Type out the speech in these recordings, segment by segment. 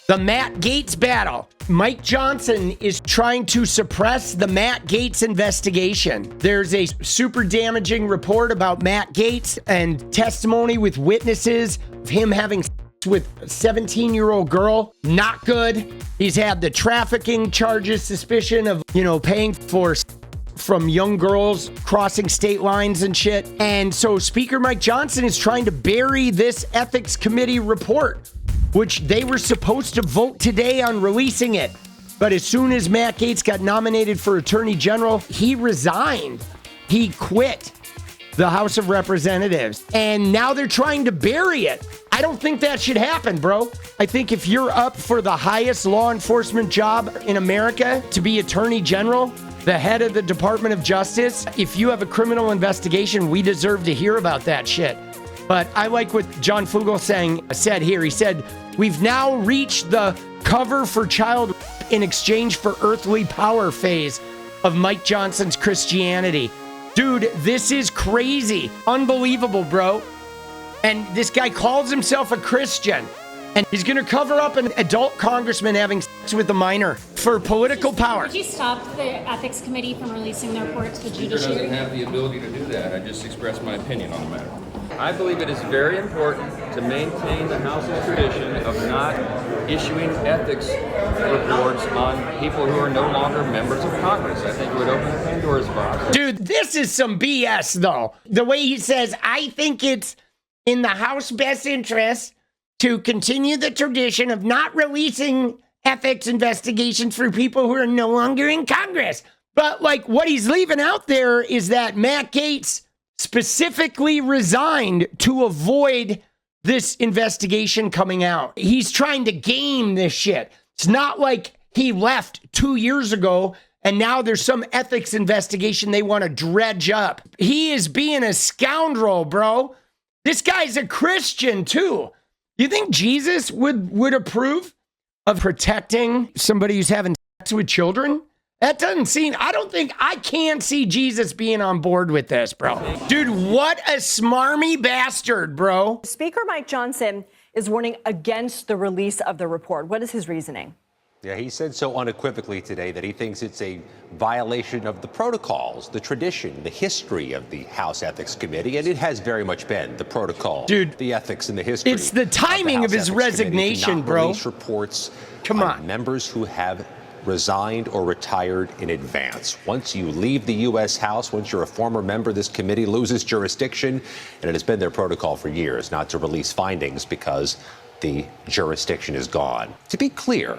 The Matt Gaetz battle. Mike Johnson is trying to suppress the Matt Gaetz investigation. There's a super damaging report about Matt Gaetz and testimony with witnesses of him having sex with a 17-year-old girl. Not good. He's had the trafficking charges, suspicion of, paying for from young girls crossing state lines and shit. And so Speaker Mike Johnson is trying to bury this ethics committee report, which they were supposed to vote today on releasing it. But as soon as Matt Gaetz got nominated for Attorney General, he resigned. He quit the House of Representatives. And now they're trying to bury it. I don't think that should happen, bro. I think if you're up for the highest law enforcement job in America, to be Attorney General, the head of the Department of Justice, if you have a criminal investigation, we deserve to hear about that shit. But I like what John Fugel said here. He said, we've now reached the cover for child in exchange for earthly power phase of Mike Johnson's Christianity. Dude, this is crazy. Unbelievable, bro. And this guy calls himself a Christian. And he's going to cover up an adult congressman having sex with a minor for political power. Would you stop the Ethics Committee from releasing their report to the judiciary? Speaker doesn't have the ability to do that. I just expressed my opinion on the matter. I believe it is very important to maintain the House's tradition of not issuing ethics reports on people who are no longer members of Congress. I think it would open the Pandora's box. Dude, this is some BS, though. The way he says, I think it's in the House best interest to continue the tradition of not releasing ethics investigations for people who are no longer in Congress. But what he's leaving out there is that Matt Gaetz specifically resigned to avoid this investigation coming out. He's trying to game this shit. It's not like he left 2 years ago and now there's some ethics investigation they want to dredge up. He is being a scoundrel, bro. This guy's a Christian too. You think Jesus would approve of protecting somebody who's having sex with children? That doesn't seem, I can't see Jesus being on board with this, bro. Dude, what a smarmy bastard, bro. Speaker Mike Johnson is warning against the release of the report. What is his reasoning? Yeah, he said so unequivocally today that he thinks it's a violation of the protocols, the tradition, the history of the House Ethics Committee, and it has very much been the protocol, dude, the ethics and the history. It's the timing of his resignation, bro. Release reports Come on. Members who have resigned or retired in advance. Once you leave the U.S. House, once you're a former member, this committee loses jurisdiction, and it has been their protocol for years not to release findings because the jurisdiction is gone. To be clear,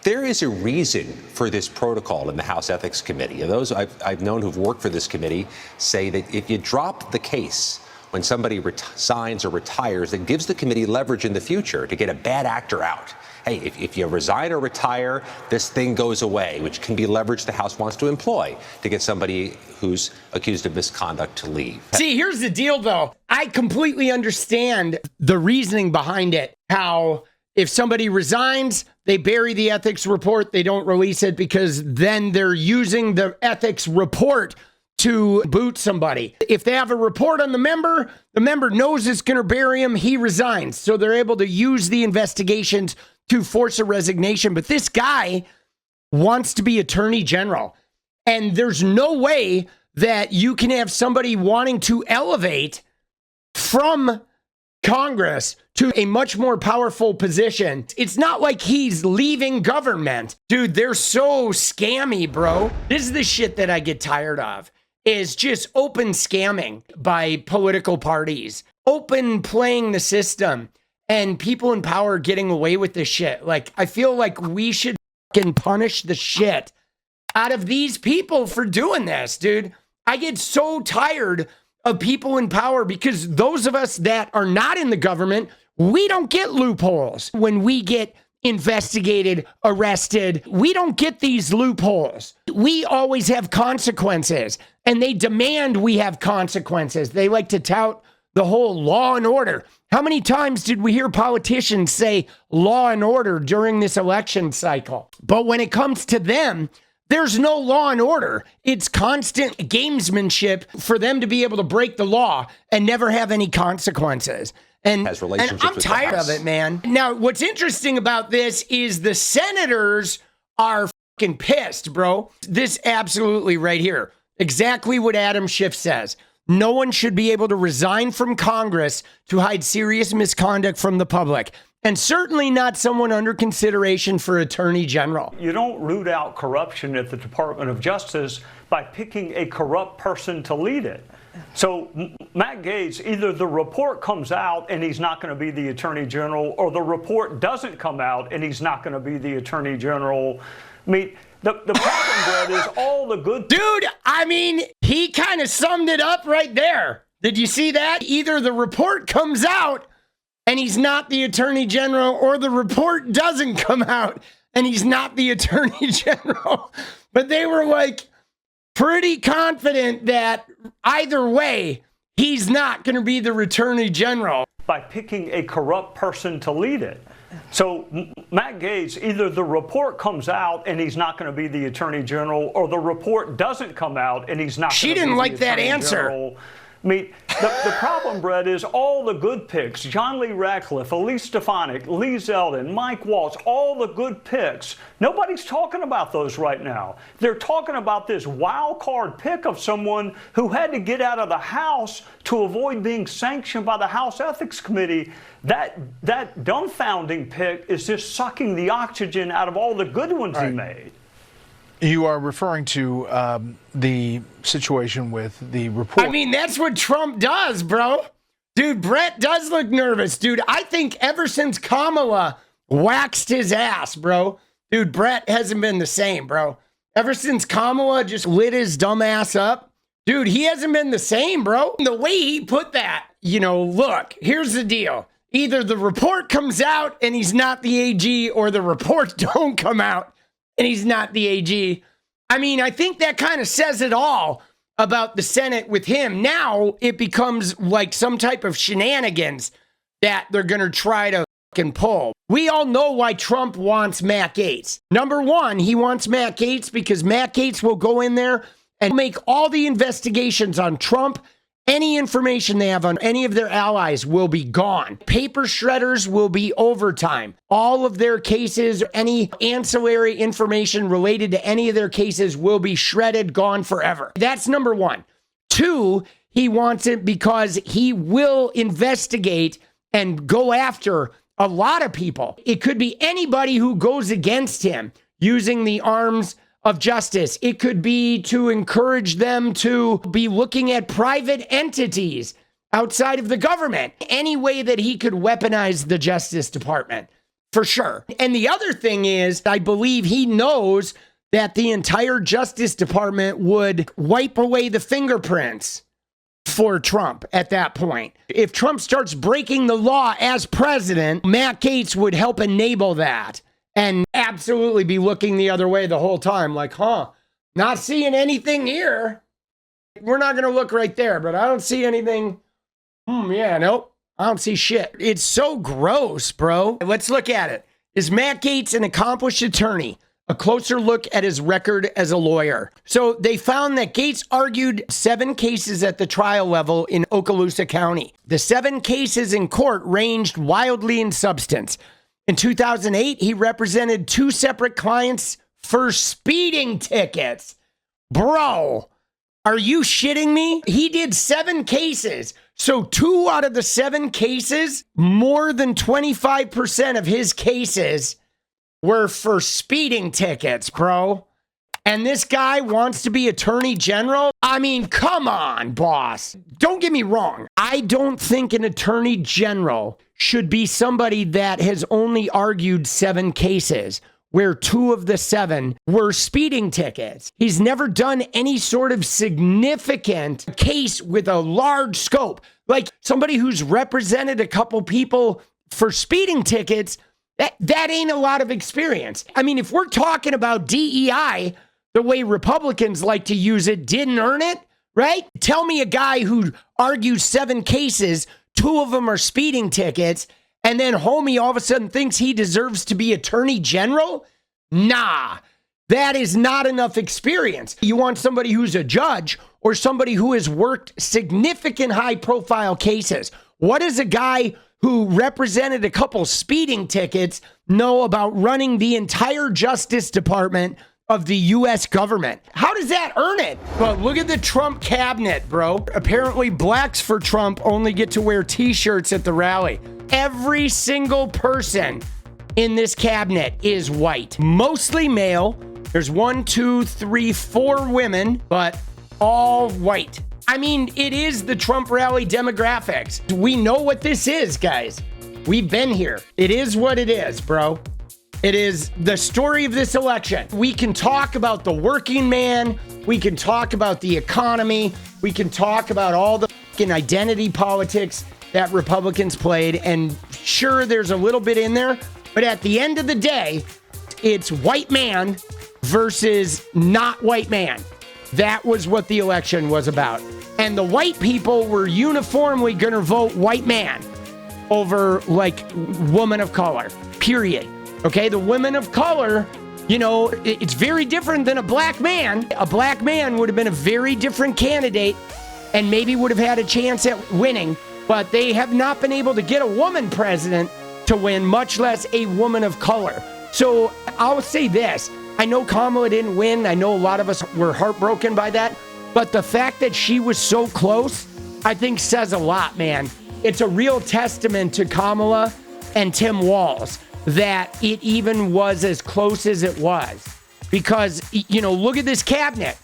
there is a reason for this protocol in the House Ethics Committee. And those I've known who've worked for this committee say that if you drop the case when somebody resigns or retires, it gives the committee leverage in the future to get a bad actor out. Hey, if you resign or retire, this thing goes away, which can be leverage the House wants to employ to get somebody who's accused of misconduct to leave. See, here's the deal, though. I completely understand the reasoning behind it. How if somebody resigns, they bury the ethics report, they don't release it because then they're using the ethics report to boot somebody. If they have a report on the member knows it's going to bury him, he resigns. So they're able to use the investigations to force a resignation. But this guy wants to be Attorney General. And there's no way that you can have somebody wanting to elevate from Congress to a much more powerful position. It's not like he's leaving government. Dude, they're so scammy, bro. This is the shit that I get tired of, is just open scamming by political parties, open playing the system, and people in power getting away with this shit. I feel like we should fucking punish the shit out of these people for doing this, dude. I get so tired of people in power because those of us that are not in the government, we don't get loopholes. When we get investigated, arrested, we don't get these loopholes. We always have consequences, and they demand we have consequences. They like to tout the whole law and order. How many times did we hear politicians say law and order during this election cycle? But when it comes to them, there's no law and order. It's constant gamesmanship for them to be able to break the law and never have any consequences. And, has and relationships I'm with the tired House. of it, man. Now, what's interesting about this is the senators are fucking pissed, bro. This absolutely right here. Exactly what Adam Schiff says. No one should be able to resign from Congress to hide serious misconduct from the public. And certainly not someone under consideration for attorney general. You don't root out corruption at the Department of Justice by picking a corrupt person to lead it. So Matt Gaetz, either the report comes out and he's not going to be the attorney general, or the report doesn't come out and he's not going to be the attorney general. I mean, the problem, Brett, is all the good... Dude, I mean, he kind of summed it up right there. Did you see that? Either the report comes out and he's not the attorney general, or the report doesn't come out and he's not the attorney general. But they were like pretty confident that either way, he's not going to be the attorney general. By picking a corrupt person to lead it. So Matt Gaetz, either the report comes out and he's not going to be the attorney general, or the report doesn't come out and he's not going to be the attorney general. She didn't like that answer. I mean, the problem, Brett, is all the good picks, John Lee Ratcliffe, Elise Stefanik, Lee Zeldin, Mike Waltz, all the good picks, nobody's talking about those right now. They're talking about this wild card pick of someone who had to get out of the House to avoid being sanctioned by the House Ethics Committee. That dumbfounding pick is just sucking the oxygen out of all the good ones he made. You are referring to the situation with the report. I mean, that's what Trump does, bro. Dude, Brett does look nervous. Dude, I think ever since Kamala waxed his ass, bro. Dude, Brett hasn't been the same, bro. Ever since Kamala just lit his dumb ass up, dude, he hasn't been the same, bro. The way he put that, you know, look, here's the deal. Either the report comes out and he's not the AG, or the reports don't come out and he's not the AG. I mean, I think that kind of says it all about the Senate with him. Now it becomes like some type of shenanigans that they're going to try to fucking pull. We all know why Trump wants Matt Gaetz. Number one, he wants Matt Gaetz because Matt Gaetz will go in there and make all the investigations on Trump. Any information they have on any of their allies will be gone. Paper shredders will be overtime. All of their cases, any ancillary information related to any of their cases will be shredded, gone forever. That's number one. Two, he wants it because he will investigate and go after a lot of people. It could be anybody who goes against him using the arms of justice. It could be to encourage them to be looking at private entities outside of the government. Any way that he could weaponize the Justice Department, for sure. And the other thing is, I believe he knows that the entire Justice Department would wipe away the fingerprints for Trump at that point. If Trump starts breaking the law as president, Matt Gaetz would help enable that. And absolutely be looking the other way the whole time. Like, not seeing anything here. We're not going to look right there, but I don't see anything. Yeah, nope. I don't see shit. It's so gross, bro. Let's look at it. Is Matt Gaetz an accomplished attorney? A closer look at his record as a lawyer. So they found that Gaetz argued 7 cases at the trial level in Okaloosa County. The 7 cases in court ranged wildly in substance. In 2008, he represented 2 separate clients for speeding tickets. Bro, are you shitting me? He did 7 cases. So 2 out of the 7 cases, more than 25% of his cases were for speeding tickets, bro. And this guy wants to be attorney general? I mean, come on, boss. Don't get me wrong. I don't think an attorney general should be somebody that has only argued 7 cases, where 2 of the 7 were speeding tickets. He's never done any sort of significant case with a large scope. Like somebody who's represented a couple people for speeding tickets, that ain't a lot of experience. I mean, if we're talking about DEI, the way Republicans like to use it, didn't earn it, right? Tell me a guy who argues 7 cases, 2 of them are speeding tickets, and then homie all of a sudden thinks he deserves to be attorney general? Nah, that is not enough experience. You want somebody who's a judge or somebody who has worked significant high profile cases. What does a guy who represented a couple speeding tickets know about running the entire Justice Department of the U.S. government. How does that earn it? But look at the Trump cabinet, bro. Apparently blacks for Trump only get to wear t-shirts at the rally. Every single person in this cabinet is white, mostly male. There's 1, 2, 3, 4 women, but all white. I mean, it is the Trump rally demographics. We know what this is, guys. We've been here. It is what it is, bro. It is the story of this election. We can talk about the working man. We can talk about the economy. We can talk about all the fucking identity politics that Republicans played. And sure, there's a little bit in there. But at the end of the day, it's white man versus not white man. That was what the election was about. And the white people were uniformly going to vote white man over like woman of color, period. Okay, the women of color, you know, it's very different than a black man. A black man would have been a very different candidate and maybe would have had a chance at winning, but they have not been able to get a woman president to win, much less a woman of color. So I'll say this. I know Kamala didn't win. I know a lot of us were heartbroken by that, but the fact that she was so close, I think says a lot, man. It's a real testament to Kamala and Tim Walz that it even was as close as it was. Because, you know, look at this cabinet.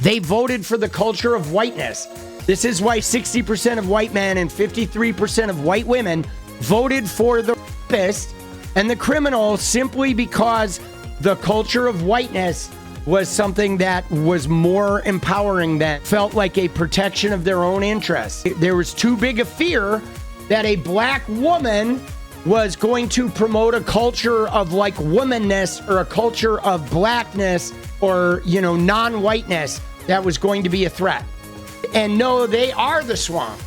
They voted for the culture of whiteness. This is why 60% of white men and 53% of white women voted for the rapist and the criminal simply because the culture of whiteness was something that was more empowering, that felt like a protection of their own interests. There was too big a fear that a black woman was going to promote a culture of like womanness or a culture of blackness or, you know, non-whiteness that was going to be a threat. And no, they are the swamp.